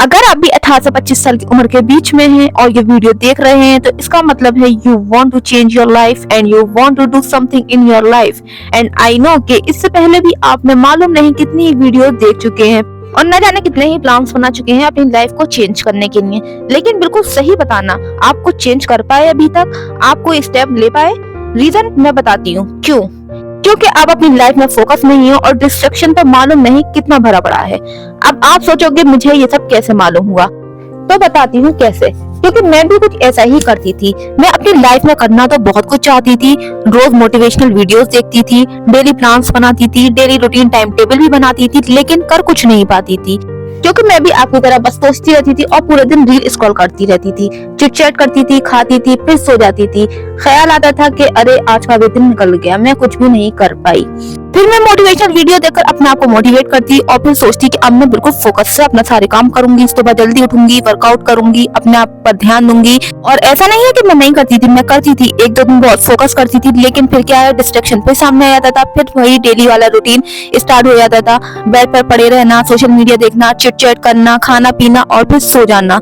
अगर आप भी 18 से 25 साल की उम्र के बीच में हैं और ये वीडियो देख रहे हैं तो इसका मतलब है you want to change your life and you want to do something in your life. And I know कि इससे पहले भी आपने मालूम नहीं कितनी वीडियो देख चुके हैं और न जाने कितने ही प्लान्स बना चुके हैं अपनी लाइफ को चेंज करने के लिए, लेकिन बिल्कुल सही बताना, आप कुछ चेंज कर पाए अभी तक? आप कोई स्टेप ले पाए? रीजन मैं बताती हूँ क्यों। क्योंकि आप अपनी लाइफ में फोकस नहीं हो और डिस्ट्रैक्शन तो मालूम नहीं कितना भरा पड़ा है। अब आप सोचोगे मुझे ये सब कैसे मालूम हुआ, तो बताती हूँ कैसे। क्योंकि मैं भी कुछ ऐसा ही करती थी। मैं अपनी लाइफ में करना तो बहुत कुछ चाहती थी, रोज मोटिवेशनल वीडियोस देखती थी, डेली प्लान्स बनाती थी, डेली रूटीन टाइम टेबल भी बनाती थी, लेकिन कर कुछ नहीं पाती थी। क्योंकि मैं भी आपकी तरह बस सोचती रहती थी और पूरे दिन रील स्क्रॉल करती रहती थी, चिट चैट करती थी, खाती थी, फिर सो जाती थी। ख्याल आता था कि अरे आज का भी दिन निकल गया, मैं कुछ भी नहीं कर पाई। फिर मैं मोटिवेशनल वीडियो देखकर अपने आप को मोटिवेट करती और फिर सोचती कि अब मैं बिल्कुल फोकस से अपना सारे काम करूंगी, सुबह जल्दी उठूंगी, वर्कआउट करूंगी, अपने आप पर ध्यान दूंगी। और ऐसा नहीं है कि मैं नहीं करती थी, मैं करती थी, एक दो दिन बहुत फोकस करती थी, लेकिन फिर क्या है, डिस्ट्रैक्शन फिर सामने आ जाता था। फिर वही डेली वाला रूटीन स्टार्ट हो जाता था, बेड पर पड़े रहना, सोशल मीडिया देखना, चिट चैट करना, खाना पीना और फिर सो जाना।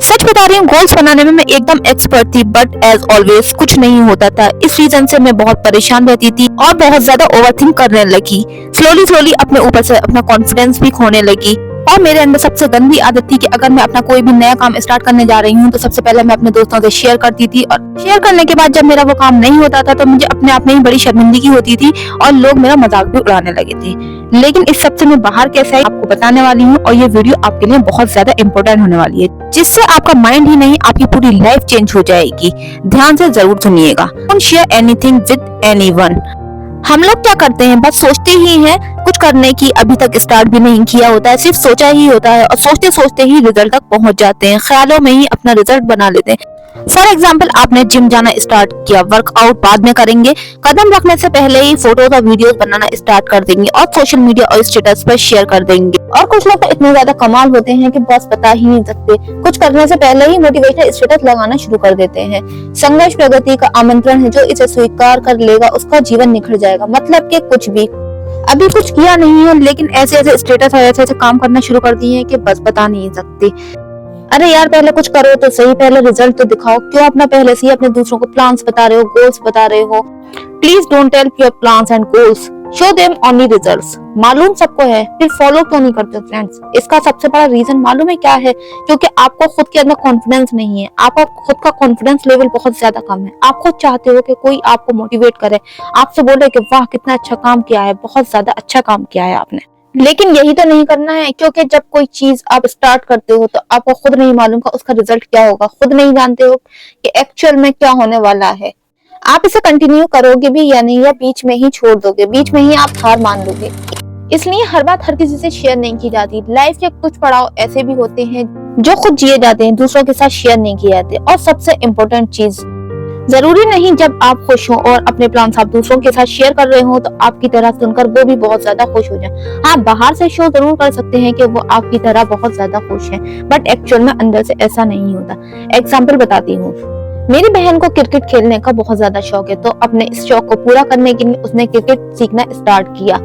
सच बता रही हूँ, गोल्स बनाने में मैं एकदम एक्सपर्ट थी, बट एज ऑलवेज कुछ नहीं होता था। इस रीजन से मैं बहुत परेशान रहती थी और बहुत ज्यादा ओवरथिंक करने लगी। स्लोली अपने ऊपर से अपना कॉन्फिडेंस भी खोने लगी। और मेरे अंदर सबसे गंदी आदत थी कि अगर मैं अपना कोई भी नया काम स्टार्ट करने जा रही हूँ तो सबसे पहले मैं अपने दोस्तों से शेयर करती थी, और शेयर करने के बाद जब मेरा वो काम नहीं होता था तो मुझे अपने आप में ही बड़ी शर्मिंदगी होती थी और लोग मेरा मजाक भी उड़ाने लगे थे। लेकिन इस सब से मैं बाहर कैसे आई आपको बताने वाली हूँ, और ये वीडियो आपके लिए बहुत ज्यादा इम्पोर्टेंट होने वाली है, जिससे आपका माइंड ही नहीं आपकी पूरी लाइफ चेंज हो जाएगी। ध्यान से जरूर सुनिएगा। Don't share anything with anyone. हम लोग क्या करते हैं, बस सोचते ही हैं, कुछ करने की अभी तक स्टार्ट भी नहीं किया होता है, सिर्फ सोचा ही होता है और सोचते सोचते ही रिजल्ट तक पहुंच जाते हैं, ख्यालों में ही अपना रिजल्ट बना लेते हैं। फॉर एग्जाम्पल, आपने जिम जाना स्टार्ट किया, वर्कआउट बाद में करेंगे, कदम रखने से पहले ही फोटोज और वीडियोस बनाना स्टार्ट कर देंगे और सोशल मीडिया और स्टेटस पर शेयर कर देंगे। और कुछ लोग तो इतने ज्यादा कमाल होते हैं कि बस बता ही नहीं सकते, कुछ करने से पहले ही मोटिवेशनल स्टेटस लगाना शुरू कर देते हैं। संघर्ष प्रगति का आमंत्रण है, जो इसे स्वीकार कर लेगा उसका जीवन निखर जाएगा। मतलब कि कुछ भी अभी कुछ किया नहीं है, लेकिन ऐसे ऐसे स्टेटस और ऐसे ऐसे काम करना शुरू कर दिए हैं कि बस बता नहीं सकते। अरे यार, पहले कुछ करो तो सही, पहले रिजल्ट तो दिखाओ। क्यों अपना पहले से ही अपने दूसरों को प्लान्स बता रहे हो, गोल्स बता रहे हो? Please don't tell your plans and goals, show them only results. मालूम सबको है, फिर फॉलो क्यों नहीं करते फ्रेंड्स? इसका सबसे बड़ा रीजन मालूम है क्या है? क्योंकि आपको खुद के अंदर कॉन्फिडेंस नहीं है, आपका खुद का कॉन्फिडेंस लेवल बहुत ज्यादा कम है। आप खुद चाहते हो कि कोई आपको मोटिवेट करे, आपसे बोले कि वाह कितना अच्छा काम किया है, बहुत ज्यादा अच्छा काम किया है आपने, लेकिन यही तो नहीं करना है। क्योंकि जब कोई चीज आप स्टार्ट करते हो तो आपको खुद नहीं मालूम का उसका रिजल्ट क्या होगा, खुद नहीं जानते हो कि एक्चुअल में क्या होने वाला है। आप इसे कंटिन्यू करोगे भी या नहीं, या बीच में ही छोड़ दोगे, बीच में ही आप हार मान लोगे। इसलिए हर बात हर किसी से शेयर नहीं की जाती। लाइफ के कुछ पड़ाव ऐसे भी होते हैं जो खुद जिए जाते हैं, दूसरों के साथ शेयर नहीं किए जाते। और सबसे इम्पोर्टेंट चीज, जरूरी नहीं जब आप खुश हो और अपने प्लान्स आप दूसरों के साथ शेयर कर रहे हो तो आपकी तरह सुनकर वो भी बहुत ज्यादा खुश हो जाए। हाँ, बाहर से शो जरूर कर सकते हैं कि वो आपकी तरह बहुत ज्यादा खुश हैं, बट एक्चुअल में अंदर से ऐसा नहीं होता। एग्जाम्पल बताती हूँ। मेरी बहन को क्रिकेट खेलने का बहुत ज्यादा शौक है, तो अपने इस शौक को पूरा करने के लिए उसने क्रिकेट सीखना स्टार्ट किया।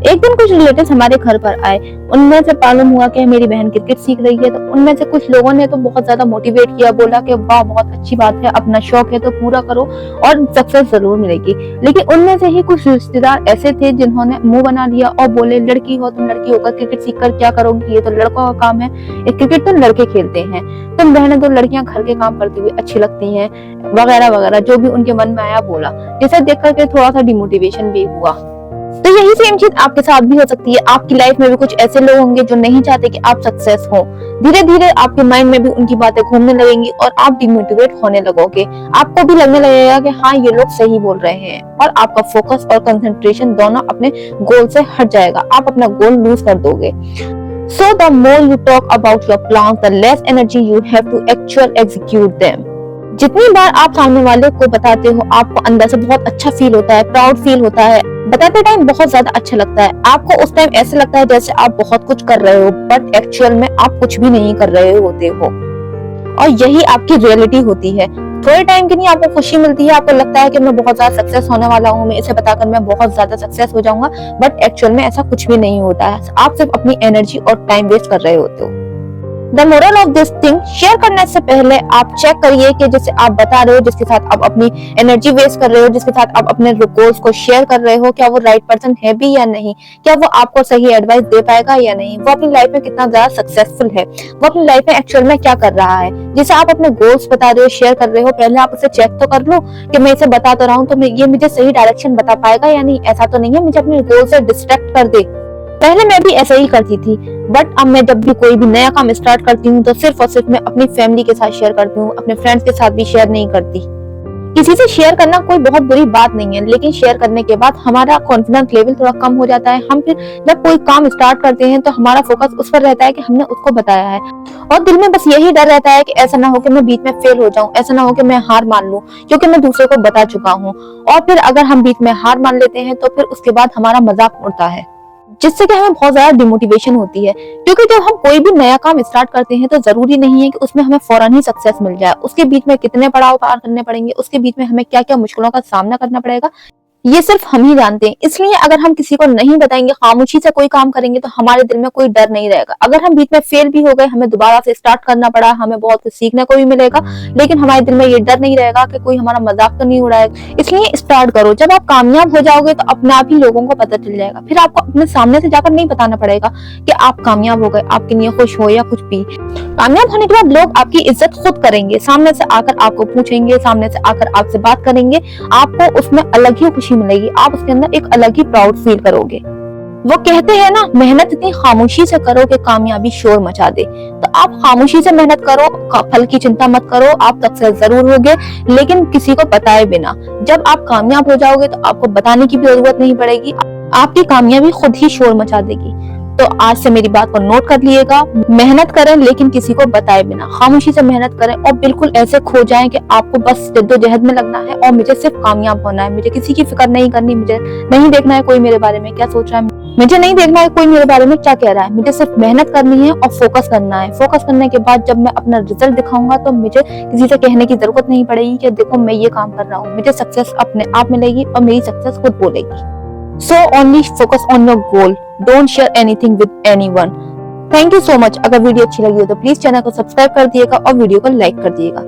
एक दिन कुछ रिलेटिव्स हमारे घर पर आए, उनमें से मालूम हुआ कि मेरी बहन क्रिकेट सीख रही है, तो उनमें से कुछ लोगों ने तो बहुत ज्यादा मोटिवेट किया, बोला कि वाह बहुत अच्छी बात है, अपना शौक है तो पूरा करो और सक्सेस जरूर मिलेगी। लेकिन उनमें से ही कुछ रिश्तेदार ऐसे थे जिन्होंने मुंह बना लिया और बोले लड़की हो तुम, लड़की होकर क्रिकेट सीख कर क्या करोगी, ये तो लड़कों का काम है, क्रिकेट तो लड़के खेलते हैं, तुम बहनें तो लड़कियां घर के काम करती हुई अच्छी लगती हैं, वगैरह वगैरह, जो भी उनके मन में आया बोला, जिसे देख करके थोड़ा सा डिमोटिवेशन भी हुआ। तो यही सेम चीज आपके साथ भी हो सकती है। आपकी लाइफ में भी कुछ ऐसे लोग होंगे जो नहीं चाहते कि आप सक्सेस हो। धीरे धीरे आपके माइंड में भी उनकी बातें घूमने लगेंगी और आप डिमोटिवेट होने लगोगे। आपको भी लगने लगेगा कि हाँ ये लोग सही बोल रहे हैं, और आपका फोकस और कंसंट्रेशन दोनों अपने गोल से हट जाएगा, आप अपना गोल लूज कर दोगे। So the more you talk about your plans, the less energy you have to actually execute them. जितनी बार आप सामने वाले को बताते हो, आपको अंदर से बहुत अच्छा फील होता है, प्राउड फील होता है, बताते टाइम बहुत ज्यादा अच्छा लगता है। आपको उस टाइम ऐसा लगता है जैसे आप बहुत कुछ कर रहे हो, बट एक्चुअल में आप कुछ भी नहीं कर रहे होते हो। और यही आपकी रियलिटी होती है। थोड़े टाइम के लिए आपको खुशी मिलती है, आपको लगता है कि मैं बहुत ज्यादा सक्सेस होने वाला हूँ, मैं इसे बताकर मैं बहुत ज्यादा सक्सेस हो जाऊंगा, बट एक्चुअल में ऐसा कुछ भी नहीं होता है। आप सिर्फ अपनी एनर्जी और टाइम वेस्ट कर रहे होते हो। The moral of this thing, share करने से पहले आप चेक करिए कि जैसे आप बता रहे हो, जिसके साथ आप अपनी एनर्जी वेस्ट कर रहे हो, जिसके साथ आप अपने गोल्स को शेयर कर रहे हो, क्या वो राइट पर्सन है भी या नहीं, क्या वो आपको सही एडवाइस दे पाएगा या नहीं, वो अपनी लाइफ में कितना ज्यादा सक्सेसफुल है, वो अपनी लाइफ में एक्चुअल में क्या कर रहा है। जैसे आप अपने गोल्स बता रहे हो, शेयर कर रहे हो, पहले आप उसे चेक तो कर लो कि मैं इसे बता तो रहा हूँ तो ये मुझे सही डायरेक्शन बता पाएगा या नहीं, ऐसा तो नहीं है मुझे अपने गोल से डिस्ट्रैक्ट कर दे। पहले मैं भी ऐसा ही करती थी, बट अब मैं जब भी कोई भी नया काम स्टार्ट करती हूँ तो सिर्फ और सिर्फ मैं अपनी फैमिली के साथ शेयर करती हूँ, अपने फ्रेंड्स के साथ भी शेयर नहीं करती। किसी से शेयर करना कोई बहुत बुरी बात नहीं है, लेकिन शेयर करने के बाद हमारा कॉन्फिडेंस लेवल थोड़ा कम हो जाता है। हम फिर जब कोई काम स्टार्ट करते हैं तो हमारा फोकस उस पर रहता है कि हमने उसको बताया है, और दिल में बस यही डर रहता है कि ऐसा ना हो कि मैं बीच में फेल हो जाऊं, ऐसा ना हो कि मैं हार मान लूं, क्योंकि मैं दूसरे को बता चुका हूं। और फिर अगर हम बीच में हार मान लेते हैं तो फिर उसके बाद हमारा मजाक उड़ता है, जिससे कि हमें बहुत ज्यादा डिमोटिवेशन होती है। क्योंकि जब हम कोई भी नया काम स्टार्ट करते हैं तो जरूरी नहीं है कि उसमें हमें फौरन ही सक्सेस मिल जाए, उसके बीच में कितने पड़ाव पार करने पड़ेंगे, उसके बीच में हमें क्या क्या मुश्किलों का सामना करना पड़ेगा, ये सिर्फ हम ही जानते हैं। इसलिए अगर हम किसी को नहीं बताएंगे, खामोशी से कोई काम करेंगे तो हमारे दिल में कोई डर नहीं रहेगा। अगर हम बीच में फेल भी हो गए, हमें दोबारा से स्टार्ट करना पड़ा, हमें बहुत कुछ सीखने को भी मिलेगा, लेकिन हमारे दिल में ये डर नहीं रहेगा कि कोई हमारा मजाक तो नहीं उड़ाएगा। इसलिए स्टार्ट करो। जब आप कामयाब हो जाओगे तो अपने आप ही लोगों को पता चल जाएगा, फिर आपको अपने सामने से जाकर नहीं बताना पड़ेगा कि आप कामयाब हो गए, आपके लिए खुश हो या कुछ भी। कामयाब होने के बाद लोग आपकी इज्जत खुद करेंगे, सामने से आकर आपको पूछेंगे, सामने से आकर आपसे बात करेंगे, आपको उसमें अलग ही खुशी मिलेगी, आप उसके अंदर एक अलग ही प्राउड फील करोगे। वो कहते हैं ना, मेहनत इतनी खामोशी से करो कि कामयाबी शोर मचा दे। तो आप खामोशी से मेहनत करो, फल की चिंता मत करो, आप सक्सेस जरूर होगे, लेकिन किसी को बताए बिना। जब आप कामयाब हो जाओगे तो आपको बताने की भी जरूरत नहीं पड़ेगी, आपकी कामयाबी खुद ही शोर मचा देगी। तो आज से मेरी बात को नोट कर लिएगा, मेहनत करें लेकिन किसी को बताए बिना, खामोशी से मेहनत करें और बिल्कुल ऐसे खो जाएं कि आपको बस जद्दोजहद में लगना है और मुझे सिर्फ कामयाब होना है, मुझे किसी की फिक्र नहीं करनी, मुझे नहीं देखना है कोई मेरे बारे में क्या सोच रहा है, मुझे नहीं देखना है कोई मेरे बारे में क्या कह रहा है, मुझे सिर्फ मेहनत करनी है और फोकस करना है। फोकस करने के बाद जब मैं अपना रिजल्ट दिखाऊंगा तो मुझे किसी से कहने की जरूरत नहीं पड़ेगी कि देखो मैं ये काम कर रहा हूँ, मुझे सक्सेस अपने आप मिलेगी और मेरी सक्सेस खुद बोलेगी। So only focus on your goal. Don't share anything with anyone. Thank you so much. अगर वीडियो अच्छी लगी हो तो प्लीज चैनल को सब्सक्राइब कर दिएगा और वीडियो को लाइक कर दिएगा।